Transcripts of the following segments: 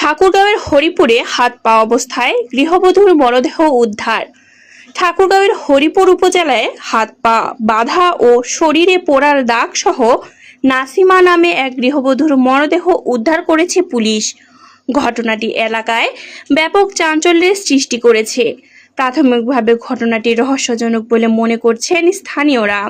ঠাকুরগাঁওয়ের হরিপুরে হাত পা অবস্থায় গৃহবধূর মরদেহ উদ্ধার। ঠাকুরগাঁওয়ের হরিপুর উপজেলায় হাত পা বাঁধা ও শরীরে পোড়ার দাগ সহ নাসিমা নামে এক গৃহবধূর মরদেহ উদ্ধার করেছে পুলিশ। ঘটনাটি এলাকায় ব্যাপক চাঞ্চল্যের সৃষ্টি করেছে। প্রাথমিকভাবে ঘটনাটি রহস্যজনক বলে মনে করছেন স্থানীয়রা।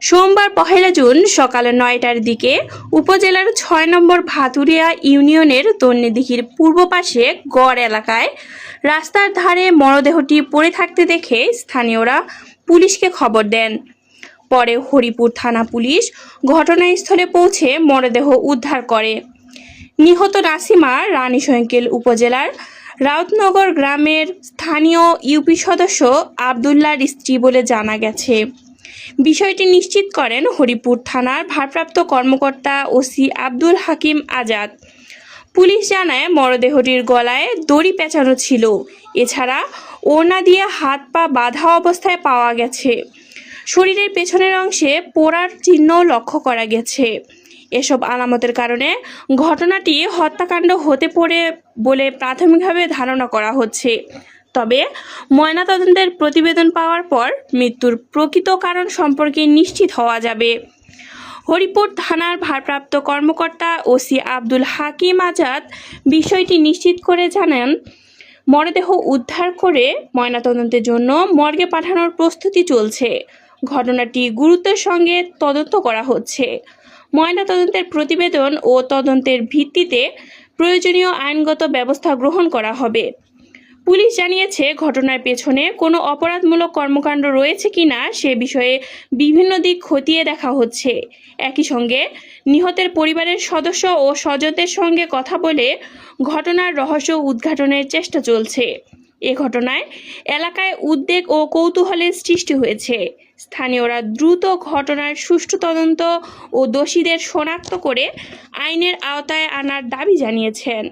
সোমবার 1 জুন সকাল 9টার দিকে উপজেলার 6 নম্বর ভাতুরিয়া ইউনিয়নের তন্নিদিঘির পূর্ব পাশে গড় এলাকায় রাস্তার ধারে মরদেহটি পড়ে থাকতে দেখে স্থানীয়রা পুলিশকে খবর দেন। পরে হরিপুর থানা পুলিশ ঘটনাস্থলে পৌঁছে মরদেহ উদ্ধার করে। নিহত নাসিমা রানীশংকেল উপজেলার রাউতনগর গ্রামের স্থানীয় ইউপি সদস্য আবদুল্লাহর স্ত্রী বলে জানা গেছে। বিষয়টি নিশ্চিত করেন হরিপুর থানার ভারপ্রাপ্ত কর্মকর্তা ওসি আব্দুল হাকিম আজাদ। পুলিশ জানায় মরদেহটির গলায় দড়ি পেঁচানো ছিল। এছাড়া ওড়না দিয়ে হাত পা বাঁধা অবস্থায় পাওয়া গেছে। শরীরের পেছনের অংশে পোড়ার চিহ্নও লক্ষ্য করা গেছে। এসব আলামতের কারণে ঘটনাটি হত্যাকাণ্ড হতে পারে বলে প্রাথমিকভাবে ধারণা করা হচ্ছে। তবে ময়নাতদন্তের প্রতিবেদন পাওয়ার পর মৃত্যুর প্রকৃত কারণ সম্পর্কে নিশ্চিত হওয়া যাবে। হরিপুর থানার ভারপ্রাপ্ত কর্মকর্তা ওসি আব্দুল হাকিম আজাদ বিষয়টি নিশ্চিত করে জানান, মরদেহ উদ্ধার করে ময়নাতদন্তের জন্য মর্গে পাঠানোর প্রস্তুতি চলছে। ঘটনাটি গুরুত্বের সঙ্গে তদন্ত করা হচ্ছে। ময়নাতদন্তের প্রতিবেদন ও তদন্তের ভিত্তিতে প্রয়োজনীয় আইনগত ব্যবস্থা গ্রহণ করা হবে। পুলিশ জানিয়েছে, ঘটনার পেছনে কোনো অপরাধমূলক কর্মকাণ্ড রয়েছে কিনা সে বিষয়ে বিভিন্ন দিক খতিয়ে দেখা হচ্ছে। একই সঙ্গে নিহতের পরিবারের সদস্য ও স্বজনদের সঙ্গে কথা বলে ঘটনার রহস্য উদ্ঘাটনের চেষ্টা চলছে। এ ঘটনায় এলাকায় উদ্বেগ ও কৌতূহলের সৃষ্টি হয়েছে। স্থানীয়রা দ্রুত ঘটনার সুষ্ঠু তদন্ত ও দোষীদের শনাক্ত করে আইনের আওতায় আনার দাবি জানিয়েছেন।